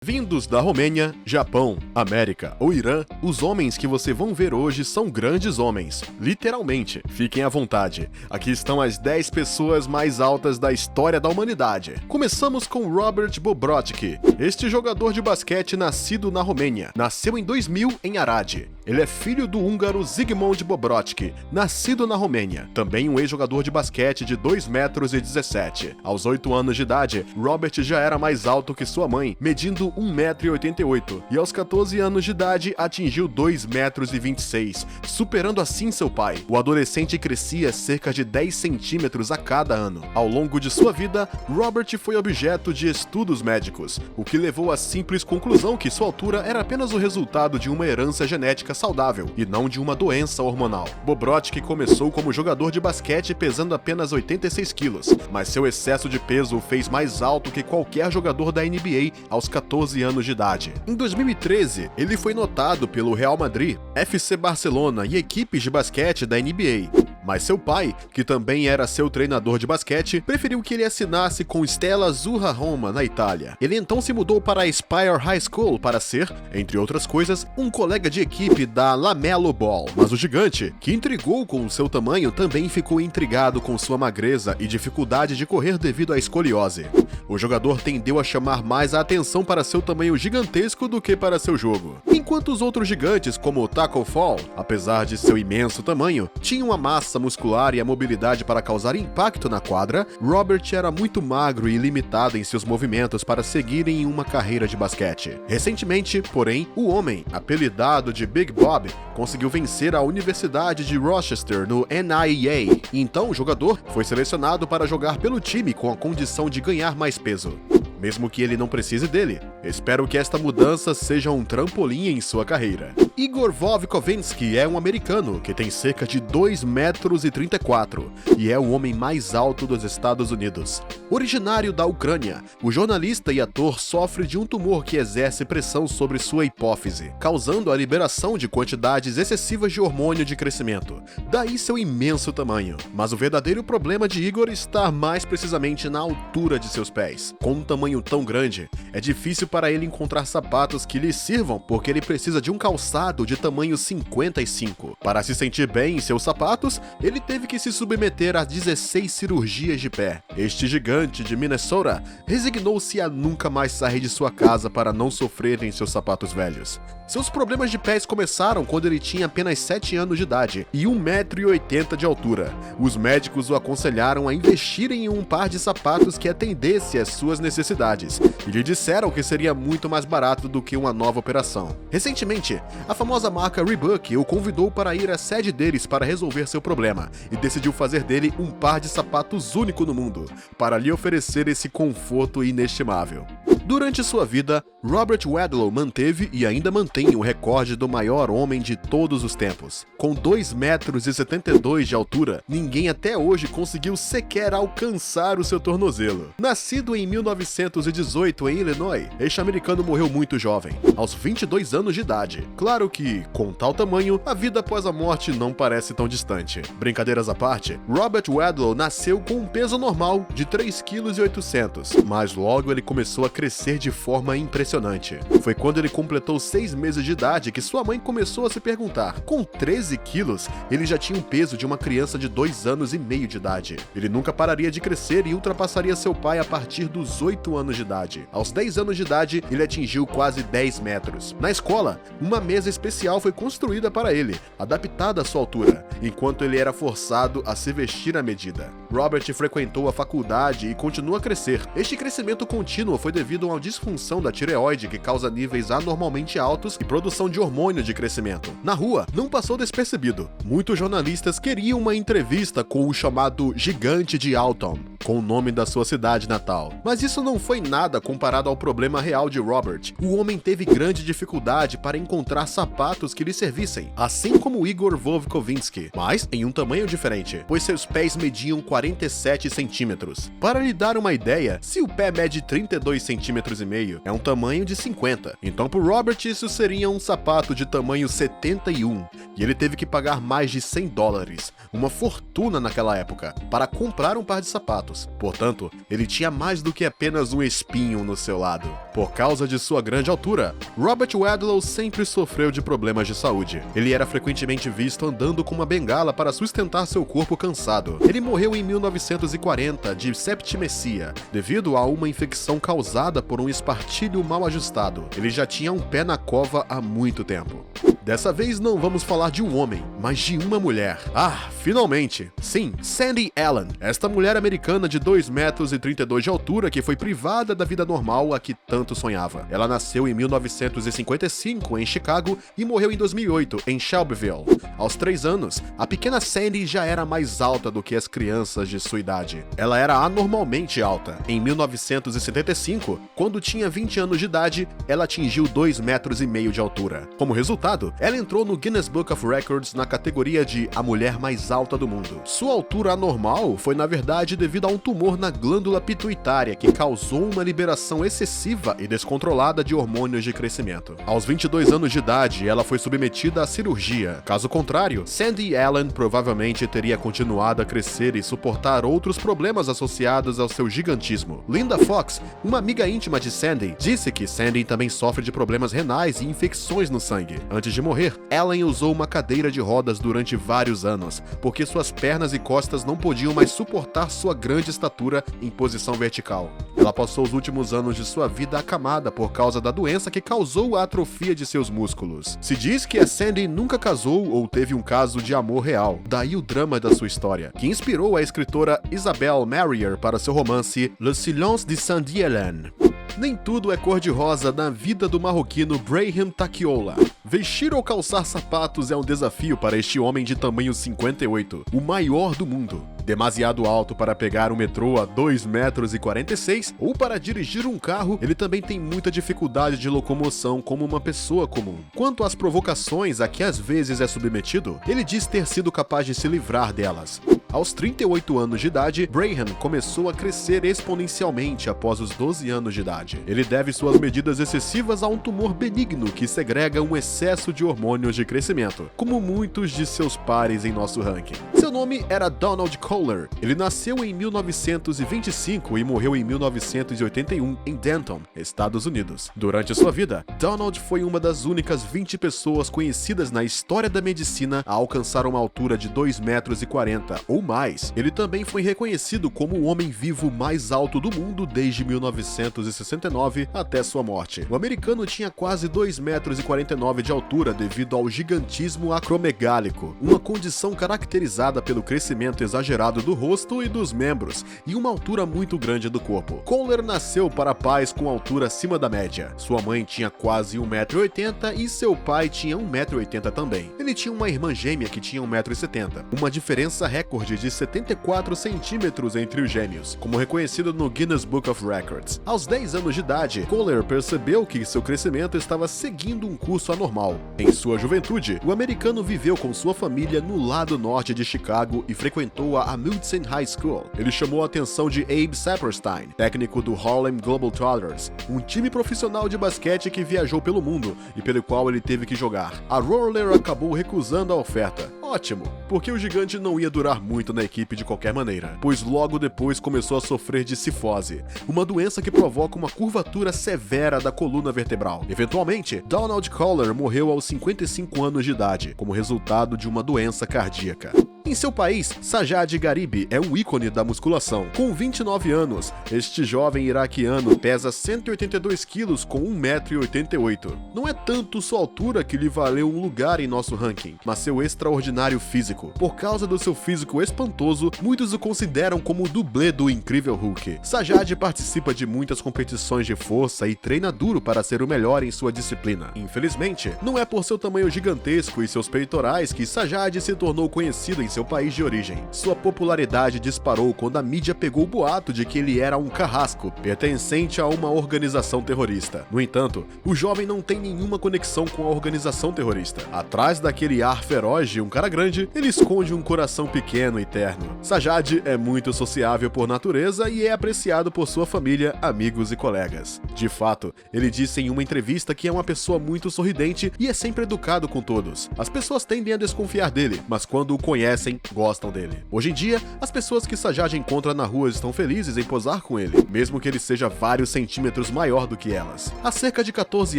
Vindos da Romênia, Japão, América ou Irã, os homens que você vão ver hoje são grandes homens. Literalmente, fiquem à vontade. Aqui estão as 10 pessoas mais altas da história da humanidade. Começamos com Robert Bobrotsky. Este jogador de basquete nascido na Romênia. Nasceu em 2000 em Arad. Ele é filho do húngaro Zygmunt Bobrotsky, nascido na Romênia. Também um ex-jogador de basquete de 2,17 m. Aos 8 anos de idade, Robert já era mais alto que sua mãe, medindo 1,88 m, e aos 14 anos de idade atingiu 2,26 m, superando assim seu pai. O adolescente crescia cerca de 10 centímetros a cada ano. Ao longo de sua vida, Robert foi objeto de estudos médicos, o que levou à simples conclusão que sua altura era apenas o resultado de uma herança genética saudável e não de uma doença hormonal. Bobrotsky começou como jogador de basquete pesando apenas 86 quilos, mas seu excesso de peso o fez mais alto que qualquer jogador da NBA aos 14 anos de idade. Em 2013, ele foi notado pelo Real Madrid, FC Barcelona e equipes de basquete da NBA. Mas seu pai, que também era seu treinador de basquete, preferiu que ele assinasse com Stella Azzurra Roma, na Itália. Ele então se mudou para a Spire High School para ser, entre outras coisas, um colega de equipe da LaMelo Ball. Mas o gigante, que intrigou com o seu tamanho, também ficou intrigado com sua magreza e dificuldade de correr devido à escoliose. O jogador tendeu a chamar mais a atenção para seu tamanho gigantesco do que para seu jogo. Enquanto os outros gigantes, como o Taco Fall, apesar de seu imenso tamanho, tinham a massa muscular e a mobilidade para causar impacto na quadra, Robert era muito magro e limitado em seus movimentos para seguir em uma carreira de basquete. Recentemente, porém, o homem, apelidado de Big Bob, conseguiu vencer a Universidade de Rochester no NIEA. Então o jogador foi selecionado para jogar pelo time com a condição de ganhar mais peso, mesmo que ele não precise dele. Espero que esta mudança seja um trampolim em sua carreira. Igor Vovkovensky é um americano que tem cerca de 2,34 m e é o homem mais alto dos Estados Unidos. Originário da Ucrânia, o jornalista e ator sofre de um tumor que exerce pressão sobre sua hipófise, causando a liberação de quantidades excessivas de hormônio de crescimento. Daí seu imenso tamanho. Mas o verdadeiro problema de Igor está mais precisamente na altura de seus pés. Com um tamanho tão grande, é difícil para ele encontrar sapatos que lhe sirvam, porque ele precisa de um calçado de tamanho 55. Para se sentir bem em seus sapatos, ele teve que se submeter a 16 cirurgias de pé. Este gigante de Minnesota resignou-se a nunca mais sair de sua casa para não sofrer em seus sapatos velhos. Seus problemas de pés começaram quando ele tinha apenas 7 anos de idade e 1,80 m de altura. Os médicos o aconselharam a investir em um par de sapatos que atendesse às suas necessidades e lhe disseram que seria muito mais barato do que uma nova operação. Recentemente, a famosa marca Reebok o convidou para ir à sede deles para resolver seu problema e decidiu fazer dele um par de sapatos único no mundo, para lhe oferecer esse conforto inestimável. Durante sua vida, Robert Wadlow manteve e ainda mantém o recorde do maior homem de todos os tempos. Com 2,72 m de altura, ninguém até hoje conseguiu sequer alcançar o seu tornozelo. Nascido em 1918 em Illinois, este americano morreu muito jovem, aos 22 anos de idade. Claro que, com tal tamanho, a vida após a morte não parece tão distante. Brincadeiras à parte, Robert Wadlow nasceu com um peso normal de 3,8 kg, mas logo ele começou a crescer de forma impressionante. Foi quando ele completou 6 meses de idade que sua mãe começou a se perguntar: com 13 quilos, ele já tinha o peso de uma criança de 2,5 anos de idade. Ele nunca pararia de crescer e ultrapassaria seu pai a partir dos 8 anos de idade. Aos 10 anos de idade, ele atingiu quase 10 metros. Na escola, uma mesa especial foi construída para ele, adaptada à sua altura, enquanto ele era forçado a se vestir à medida. Robert frequentou a faculdade e continua a crescer. Este crescimento contínuo foi devido a uma disfunção da tireoide que causa níveis anormalmente altos e produção de hormônio de crescimento. Na rua, não passou despercebido. Muitos jornalistas queriam uma entrevista com o chamado Gigante de Alton, com o nome da sua cidade natal. Mas isso não foi nada comparado ao problema real de Robert. O homem teve grande dificuldade para encontrar sapatos que lhe servissem, assim como Igor Vovkovensky, mas em um tamanho diferente, pois seus pés mediam 47 centímetros. Para lhe dar uma ideia, se o pé mede 32 centímetros e meio, é um tamanho de 50. Então pro Robert isso seria um sapato de tamanho 71, e ele teve que pagar mais de $100, uma fortuna naquela época, para comprar um par de sapatos. anos. Portanto, ele tinha mais do que apenas um espinho no seu lado. Por causa de sua grande altura, Robert Wadlow sempre sofreu de problemas de saúde. Ele era frequentemente visto andando com uma bengala para sustentar seu corpo cansado. Ele morreu em 1940 de septimesia, devido a uma infecção causada por um espartilho mal ajustado. Ele já tinha um pé na cova há muito tempo. Dessa vez não vamos falar de um homem, mas de uma mulher. Ah, finalmente! Sim, Sandy Allen, esta mulher americana de 2,32 m de altura que foi privada da vida normal a que tanto sonhava. Ela nasceu em 1955 em Chicago e morreu em 2008 em Shelbyville. Aos 3 anos, a pequena Sandy já era mais alta do que as crianças de sua idade. Ela era anormalmente alta. Em 1975, quando tinha 20 anos de idade, ela atingiu 2,5 m de altura. Como resultado, ela entrou no Guinness Book of Records na categoria de a mulher mais alta do mundo. Sua altura anormal foi na verdade devido a um tumor na glândula pituitária que causou uma liberação excessiva e descontrolada de hormônios de crescimento. Aos 22 anos de idade, ela foi submetida à cirurgia. Caso contrário, Sandy Allen provavelmente teria continuado a crescer e suportar outros problemas associados ao seu gigantismo. Linda Fox, uma amiga íntima de Sandy, disse que Sandy também sofre de problemas renais e infecções no sangue. Antes de morrer, Allen usou uma cadeira de rodas durante vários anos, porque suas pernas e costas não podiam mais suportar sua grande estatura em posição vertical. Ela passou os últimos anos de sua vida acamada por causa da doença que causou a atrofia de seus músculos. Se diz que a Sandy nunca casou ou teve um caso de amor real, daí o drama da sua história, que inspirou a escritora Isabelle Marrier para seu romance Le Silence de Sandy Allen. Nem tudo é cor-de-rosa na vida do marroquino Brahim Takiola. Vestir ou calçar sapatos é um desafio para este homem de tamanho 58, o maior do mundo. Demasiado alto para pegar um metrô a 2,46 m ou para dirigir um carro, ele também tem muita dificuldade de locomoção como uma pessoa comum. Quanto às provocações a que às vezes é submetido, ele diz ter sido capaz de se livrar delas. Aos 38 anos de idade, Brahim começou a crescer exponencialmente após os 12 anos de idade. Ele deve suas medidas excessivas a um tumor benigno que segrega um excesso de hormônios de crescimento, como muitos de seus pares em nosso ranking. Seu nome era Donald Kohler. Ele nasceu em 1925 e morreu em 1981 em Denton, Estados Unidos. Durante sua vida, Donald foi uma das únicas 20 pessoas conhecidas na história da medicina a alcançar uma altura de 2,40 m ou mais. Ele também foi reconhecido como o homem vivo mais alto do mundo desde 1969 até sua morte. O americano tinha quase 2,49 m de altura devido ao gigantismo acromegálico, uma condição caracterizada pelo crescimento exagerado do rosto e dos membros e uma altura muito grande do corpo. Kohler nasceu para pais com altura acima da média. Sua mãe tinha quase 1,80 m e seu pai tinha 1,80 m também. Ele tinha uma irmã gêmea que tinha 1,70 m, uma diferença recorde de 74 centímetros entre os gêmeos, como reconhecido no Guinness Book of Records. Aos 10 anos de idade, Kohler percebeu que seu crescimento estava seguindo um curso anormal. Em sua juventude, o americano viveu com sua família no lado norte de Chicago e frequentou a Amundsen High School. Ele chamou a atenção de Abe Saperstein, técnico do Harlem Globetrotters, um time profissional de basquete que viajou pelo mundo e pelo qual ele teve que jogar. A Roller acabou recusando a oferta. Ótimo, porque o gigante não ia durar muito na equipe de qualquer maneira, pois logo depois começou a sofrer de cifose, uma doença que provoca uma curvatura severa da coluna vertebral. Eventualmente, Donald Kohler morreu aos 55 anos de idade, como resultado de uma doença cardíaca. Em seu país, Sajad Gharib é um ícone da musculação. Com 29 anos, este jovem iraquiano pesa 182 quilos com 1,88 m. Não é tanto sua altura que lhe valeu um lugar em nosso ranking, mas seu extraordinário físico. Por causa do seu físico espantoso, muitos o consideram como o dublê do Incrível Hulk. Sajad participa de muitas competições de força e treina duro para ser o melhor em sua disciplina. Infelizmente, não é por seu tamanho gigantesco e seus peitorais que Sajad se tornou conhecido em seu país de origem. Sua popularidade disparou quando a mídia pegou o boato de que ele era um carrasco, pertencente a uma organização terrorista. No entanto, o jovem não tem nenhuma conexão com a organização terrorista. Atrás daquele ar feroz de um cara grande, ele esconde um coração pequeno e terno. Sajad é muito sociável por natureza e é apreciado por sua família, amigos e colegas. De fato, ele disse em uma entrevista que é uma pessoa muito sorridente e é sempre educado com todos. As pessoas tendem a desconfiar dele, mas quando o conhecem conhecem gostam dele. Hoje em dia, as pessoas que Sajad encontra na rua estão felizes em posar com ele, mesmo que ele seja vários centímetros maior do que elas. Há cerca de 14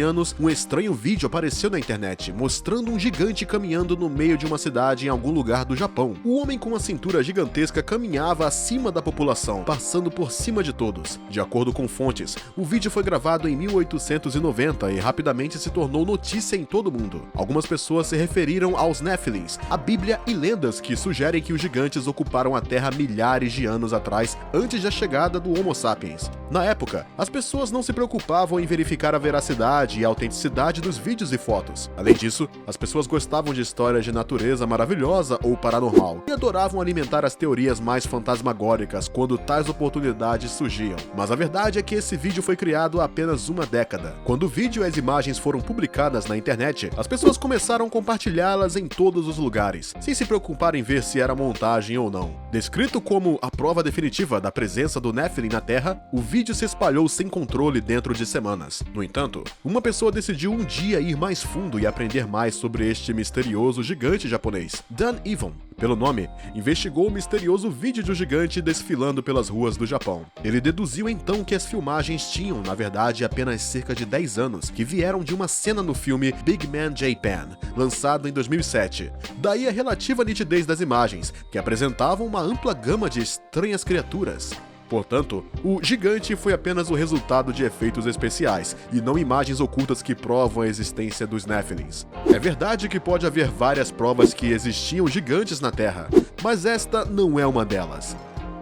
anos, um estranho vídeo apareceu na internet, mostrando um gigante caminhando no meio de uma cidade em algum lugar do Japão. O homem com uma cintura gigantesca caminhava acima da população, passando por cima de todos. De acordo com fontes, o vídeo foi gravado em 1890 e rapidamente se tornou notícia em todo o mundo. Algumas pessoas se referiram aos Nephilims, a Bíblia e lendas que sugerem que os gigantes ocuparam a Terra milhares de anos atrás, antes da chegada do Homo sapiens. Na época, as pessoas não se preocupavam em verificar a veracidade e a autenticidade dos vídeos e fotos. Além disso, as pessoas gostavam de histórias de natureza maravilhosa ou paranormal e adoravam alimentar as teorias mais fantasmagóricas quando tais oportunidades surgiam. Mas a verdade é que esse vídeo foi criado há apenas uma década. Quando o vídeo e as imagens foram publicadas na internet, as pessoas começaram a compartilhá-las em todos os lugares, sem se preocupar em ver se era montagem ou não. Descrito como a prova definitiva da presença do Nephilim na Terra, o vídeo se espalhou sem controle dentro de semanas. No entanto, uma pessoa decidiu um dia ir mais fundo e aprender mais sobre este misterioso gigante japonês. Dan Evon, pelo nome, investigou o misterioso vídeo de um gigante desfilando pelas ruas do Japão. Ele deduziu então que as filmagens tinham, na verdade, apenas cerca de 10 anos, que vieram de uma cena no filme Big Man Japan, lançado em 2007. Daí a relativa nitidez das imagens, que apresentavam uma ampla gama de estranhas criaturas. Portanto, o gigante foi apenas o resultado de efeitos especiais, e não imagens ocultas que provam a existência dos Nephilims. É verdade que pode haver várias provas que existiam gigantes na Terra, mas esta não é uma delas.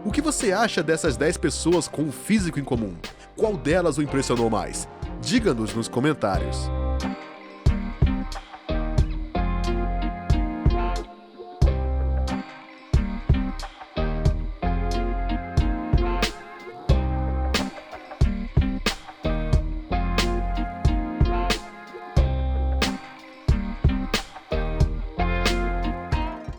O que você acha dessas 10 pessoas com um físico em comum? Qual delas o impressionou mais? Diga-nos nos comentários.